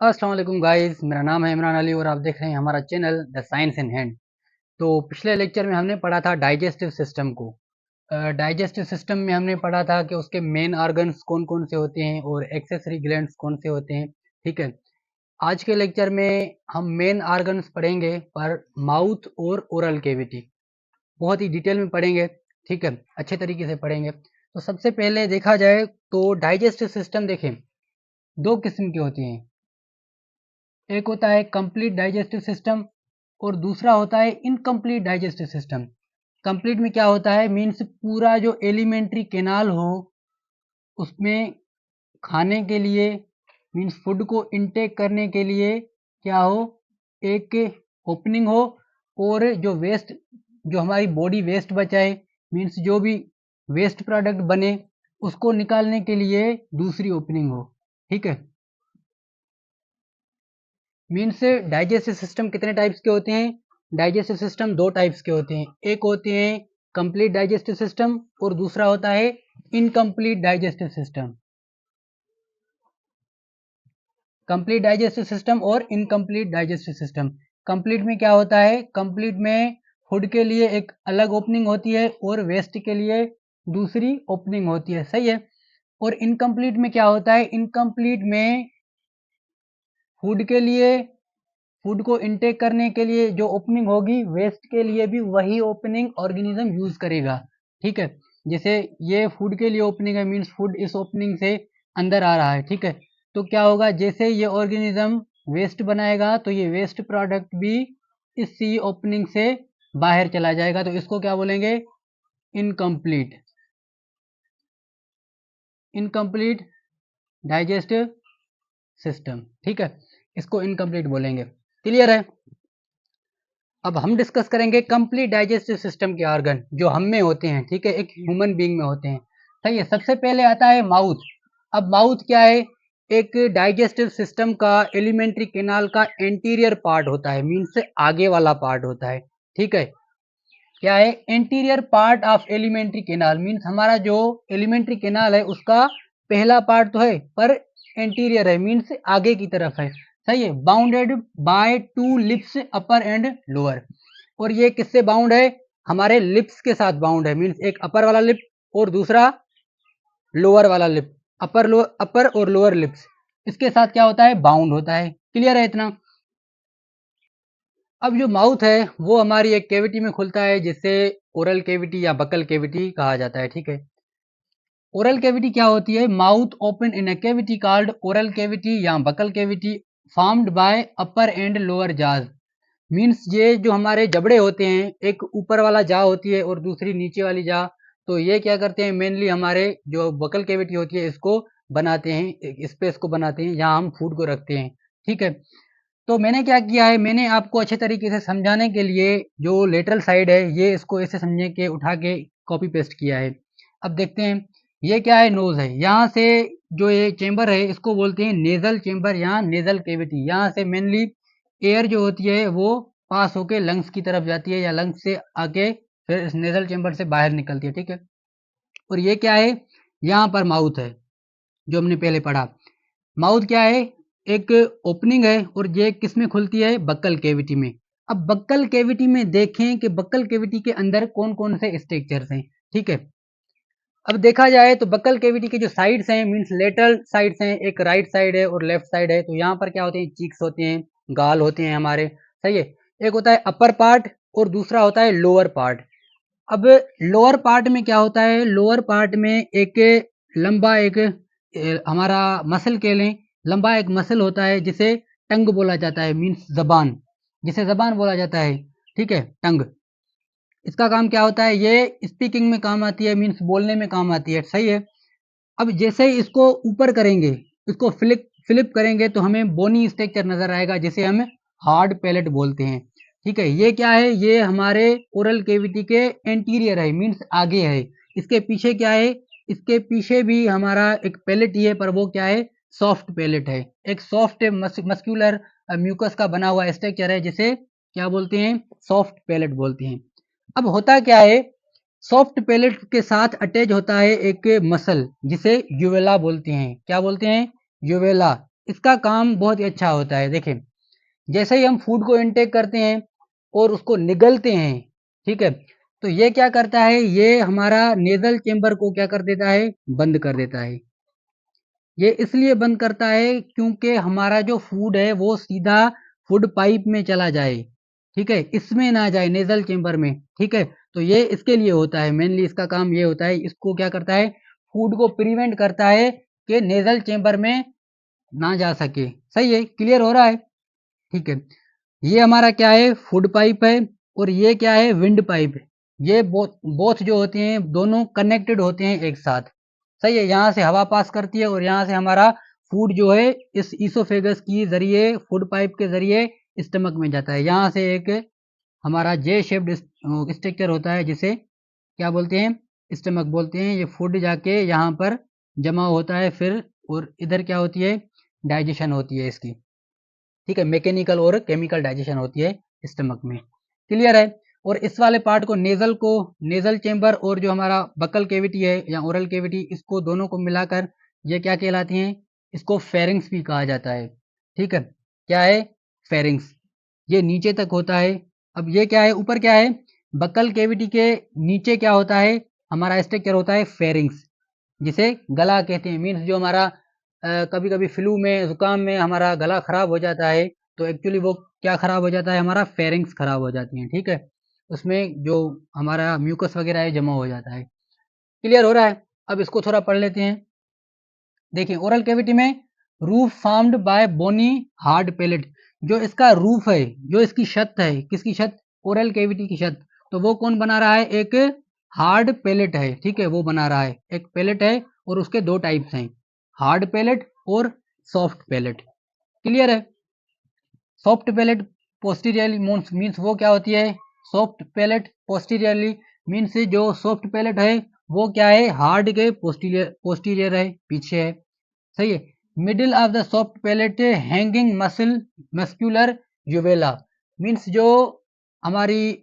अस्सलाम वालेकुम गाइस, मेरा नाम है इमरान अली और आप देख रहे हैं हमारा channel the science in hand. तो पिछले लेक्चर में हमने पढ़ा था डाइजेस्टिव सिस्टम को। डाइजेस्टिव सिस्टम में हमने पढ़ा था कि उसके मेन ऑर्गन्स कौन कौन से होते हैं और एक्सेसरी ग्लैंड्स कौन से होते हैं। ठीक है, आज के लेक्चर में हम मेन ऑर्गन्स पढ़ेंगे पर माउथ और ओरल कैविटी बहुत ही डिटेल में पढ़ेंगे। ठीक है, अच्छे तरीके से पढ़ेंगे। तो सबसे पहले देखा जाए तो डाइजेस्टिव सिस्टम देखें, दो किस्म की होती हैं। एक होता है कंप्लीट डाइजेस्टिव सिस्टम और दूसरा होता है इनकम्प्लीट डाइजेस्टिव सिस्टम। कंप्लीट में क्या होता है, मीन्स पूरा जो एलिमेंट्री कैनाल हो उसमें खाने के लिए, मीन्स फूड को इनटेक करने के लिए क्या हो, एक ओपनिंग हो, और जो वेस्ट, जो हमारी बॉडी वेस्ट बचाए, मीन्स जो भी वेस्ट प्रोडक्ट बने उसको निकालने के लिए दूसरी ओपनिंग हो। ठीक है, मीन्स डाइजेस्टिव सिस्टम कितने टाइप्स के होते हैं? डाइजेस्टिव सिस्टम दो टाइप्स के होते हैं, एक होते हैं कंप्लीट डाइजेस्टिव सिस्टम और दूसरा होता है incomplete digestive system. Complete digestive system और इनकम्प्लीट डाइजेस्टिव सिस्टम। कंप्लीट में क्या होता है, कंप्लीट में फूड के लिए एक अलग ओपनिंग होती है और वेस्ट के लिए दूसरी ओपनिंग होती है, सही है। और इनकम्प्लीट में क्या होता है, इनकम्प्लीट में फूड के लिए, फूड को इनटेक करने के लिए जो ओपनिंग होगी, वेस्ट के लिए भी वही ओपनिंग ऑर्गेनिज्म यूज करेगा। ठीक है, जैसे ये फूड के लिए ओपनिंग है, मीन्स फूड इस ओपनिंग से अंदर आ रहा है। ठीक है, तो क्या होगा, जैसे ये ऑर्गेनिज्म वेस्ट बनाएगा तो ये वेस्ट प्रोडक्ट भी इसी ओपनिंग से बाहर चला जाएगा, तो इसको क्या बोलेंगे, इनकम्प्लीट, इनकम्प्लीट डाइजेस्टिव सिस्टम। ठीक है, इसको इनकम्प्लीट बोलेंगे। क्लियर है? अब हम डिस्कस करेंगे कंप्लीट डाइजेस्टिव सिस्टम के ऑर्गन जो हम में होते हैं। ठीक है, एक ह्यूमन बीइंग में होते हैं। सही है, सबसे पहले आता है माउथ। अब माउथ क्या है, एक डाइजेस्टिव सिस्टम का एलिमेंट्री कैनाल का एंटीरियर पार्ट होता है, मीन्स आगे वाला पार्ट होता है। ठीक है, क्या है, anterior part of alimentary canal, means हमारा जो एलिमेंट्री कैनाल है उसका पहला पार्ट तो है पर एंटीरियर है, मीन्स आगे की तरफ है। सही है, bounded by two lips upper and lower. और ये किससे बाउंड है, हमारे लिप्स के साथ बाउंड है, मीन्स एक अपर वाला लिप और दूसरा लोअर वाला लिप, अपर और लोअर लिप्स, इसके साथ क्या होता है, बाउंड होता है। क्लियर है इतना? अब जो माउथ है वो हमारी एक कैविटी में खुलता है जिससे ओरल कैविटी या बकल कैविटी कहा जाता है। ठीक है, ओरल कैविटी क्या होती है, mouth open in a cavity called oral cavity या buccal cavity formed by upper and lower jaws. Means ये जो हमारे जबड़े होते हैं, एक ऊपर वाला जा होती है और दूसरी नीचे वाली जा, तो ये क्या करते हैं, मेनली हमारे जो बकल कैविटी होती है इसको बनाते हैं, एक स्पेस को बनाते हैं जहां हम फूड को रखते हैं। ठीक है, तो मैंने क्या किया है, मैंने आपको अच्छे तरीके से समझाने के लिए जो लेटरल साइड है ये इसको ऐसे समझे के उठा के कॉपी पेस्ट किया है। अब देखते हैं, ये क्या है, नोज है, यहाँ से जो ये चेंबर है इसको बोलते हैं नेजल चेंबर, यहाँ नेजल कैविटी, यहाँ से मेनली एयर जो होती है वो पास होके लंग्स की तरफ जाती है या लंग्स से आके फिर इस नेजल चेंबर से बाहर निकलती है। ठीक है, और ये क्या है, यहाँ पर माउथ है जो हमने पहले पढ़ा। माउथ क्या है, एक ओपनिंग है और ये किस में खुलती है, बक्कल कैविटी में। अब बक्कल कैविटी में देखें कि बक्कल कैविटी के अंदर कौन कौन से स्ट्रक्चर्स हैं। ठीक है, अब देखा जाए तो बक्कल कैविटी के जो साइड्स हैं, मींस लेटरल साइड्स हैं, एक राइट साइड है और लेफ्ट साइड है। तो यहाँ पर क्या होते हैं, चीक्स होते हैं, गाल होते हैं हमारे। सही है, एक होता है अपर पार्ट और दूसरा होता है लोअर पार्ट। अब लोअर पार्ट में क्या होता है, लोअर पार्ट में एक लंबा एक हमारा मसल कह लें, लंबा एक मसल होता है जिसे टंग बोला जाता है, मीन्स जबान, जिसे जबान बोला जाता है। ठीक है, टंग, इसका काम क्या होता है, ये स्पीकिंग में काम आती है, मीन्स बोलने में काम आती है। सही है, अब जैसे ही इसको ऊपर करेंगे, इसको फ्लिप फ्लिप करेंगे तो हमें बोनी स्ट्रक्चर नजर आएगा जिसे हम हार्ड पैलेट बोलते हैं। ठीक है, ये क्या है, ये हमारे ओरल कैविटी के एंटीरियर है, मीन्स आगे है। इसके पीछे क्या है, इसके पीछे भी हमारा एक पैलेट ही है पर वो क्या है, सॉफ्ट पैलेट है, एक सॉफ्ट मस्क्यूलर म्यूकस का बना हुआ स्ट्रक्चर है जिसे क्या बोलते हैं, सॉफ्ट पैलेट बोलते हैं। अब होता क्या है, सॉफ्ट पैलेट के साथ अटैच होता है एक मसल जिसे यूवेला बोलते हैं। क्या बोलते हैं, यूवेला, इसका काम बहुत ही अच्छा होता है। देखिए, जैसे ही हम फूड को इनटेक करते हैं और उसको निगलते हैं, ठीक है, तो ये क्या करता है, ये हमारा नेज़ल चेंबर को क्या कर देता है, बंद कर देता है। ये इसलिए बंद करता है क्योंकि हमारा जो फूड है वो सीधा फूड पाइप में चला जाए, ठीक है, इसमें ना जाए नेज़ल चेंबर में, ठीक है। तो ये इसके लिए होता है, मेनली इसका काम ये होता है, इसको क्या करता है, फूड को प्रिवेंट करता है कि नेज़ल चेंबर में ना जा सके। सही है, क्लियर हो रहा है? ठीक है। ये हमारा क्या है, फूड पाइप है, और ये क्या है, विंड पाइप है। ये बोथ बोथ जो होते हैं दोनों कनेक्टेड होते हैं एक साथ। सही है, यहाँ से हवा पास करती है और यहाँ से हमारा फूड जो है इस ईसोफेगस की जरिए, फूड पाइप के जरिए स्टमक में जाता है। यहाँ से एक हमारा जे शेप्ड स्ट्रक्चर होता है जिसे क्या बोलते हैं, स्टमक बोलते हैं। ये फूड जाके यहाँ पर जमा होता है फिर, और इधर क्या होती है, डाइजेशन होती है इसकी, ठीक है, मैकेनिकल और केमिकल डाइजेशन होती है स्टमक में। क्लियर है? और इस वाले पार्ट को नेजल को, नेजल चेंबर और जो हमारा बकल केविटी है या ओरल केविटी, इसको दोनों को मिलाकर ये क्या कहलाती हैं, इसको फेरिंग्स भी कहा जाता है। ठीक है, क्या है, फेरिंग्स। ये नीचे तक होता है। अब ये क्या है, ऊपर क्या है, बकल केविटी के नीचे क्या होता है, हमारा स्ट्रक्चर होता है फेरिंग्स, जिसे गला कहते हैं। मीन्स जो हमारा कभी कभी फ्लू में, जुकाम में हमारा गला खराब हो जाता है, तो एक्चुअली वो क्या खराब हो जाता है, हमारा फेरिंग्स खराब हो जाती हैं, ठीक है, उसमें जो हमारा म्यूकस वगैरह है जमा हो जाता है। क्लियर हो रहा है? अब इसको थोड़ा पढ़ लेते हैं। देखिए, ओरल कैविटी में रूफ फार्म्ड बाय बोनी हार्ड पैलेट, जो इसका रूफ है, जो इसकी छत है, किसकी छत, ओरल कैविटी की छत, तो वो कौन बना रहा है, एक हार्ड पैलेट है, ठीक है, वो बना रहा है, एक पैलेट है, और उसके दो टाइप्स हैं, हार्ड पैलेट और सॉफ्ट पैलेट। क्लियर है? सॉफ्ट पैलेट पोस्टीरियरली मीन्स वो क्या होती है, सॉफ्ट पैलेट पोस्टीरियरली मीन्स जो सॉफ्ट पैलेट है वो क्या है, हार्ड के पोस्टीरियर, पोस्टीरियर है, पीछे है। सही है। Middle of the soft palate hanging muscle muscular uvula, means जो हमारी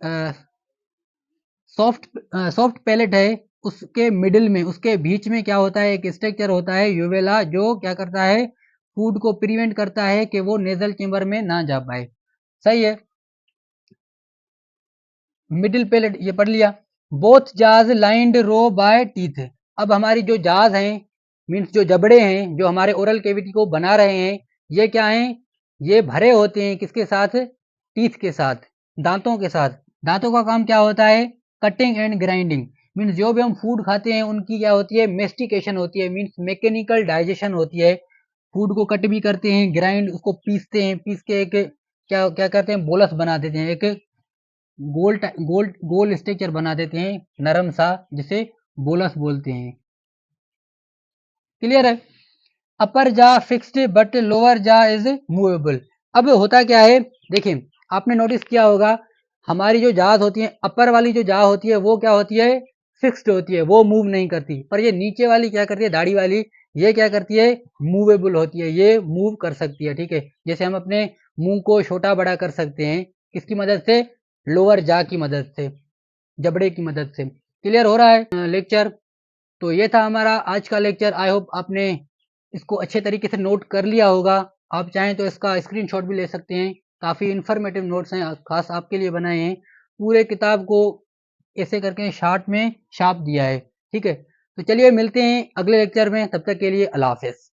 सॉफ्ट सॉफ्ट पैलेट है उसके मिडिल में, उसके बीच में क्या होता है, एक स्ट्रक्चर होता है यूवेला, जो क्या करता है, फूड को प्रिवेंट करता है कि वो नेजल चेंबर में ना जा पाए। सही है। मिडिल पैलेट ये पढ़ लिया। बोथ जाज लाइंड रो बाय टीथ, अब हमारी जो जाज हैं, मीन्स जो जबड़े हैं जो हमारे ओरल केविटी को बना रहे हैं, ये क्या हैं, ये भरे होते हैं किसके साथ, टीथ के साथ, दांतों के साथ। दांतों का काम क्या होता है, कटिंग एंड ग्राइंडिंग, मीन्स जो भी हम फूड खाते हैं उनकी क्या होती है, मेस्टिकेशन होती है, मीन्स मैकेनिकल डाइजेशन होती है। फूड को कट भी करते हैं, ग्राइंड, उसको पीसते हैं, पीस के एक क्या क्या करते हैं, बोलस बना देते हैं, एक गोल गोल गोल स्ट्रक्चर बना देते हैं नरम सा, जिसे बोलस बोलते हैं। क्लियर है? अपर जा फिक्स्ड बट लोअर जा इज मूवेबल। अब होता क्या है, देखिए, आपने नोटिस किया होगा, हमारी जो जाज होती है, अपर वाली जो जा होती है वो क्या होती है, फिक्स्ड होती है, वो मूव नहीं करती। पर ये नीचे वाली क्या करती है, दाढ़ी वाली, ये क्या करती है, मूवेबल होती है, ये मूव कर सकती है। ठीक है, जैसे हम अपने मुंह को छोटा बड़ा कर सकते हैं, किसकी मदद से, लोअर जा की मदद से, जबड़े की मदद से। क्लियर हो रहा है लेक्चर? तो ये था हमारा आज का लेक्चर। आई होप आपने इसको अच्छे तरीके से नोट कर लिया होगा। आप चाहें तो इसका स्क्रीनशॉट भी ले सकते हैं। काफ़ी इन्फॉर्मेटिव नोट्स हैं, खास आपके लिए बनाए हैं। पूरे किताब को ऐसे करके शार्ट में छाप दिया है। ठीक है, तो चलिए मिलते हैं अगले लेक्चर में, तब तक के लिए अल्लाह हाफ़िज़।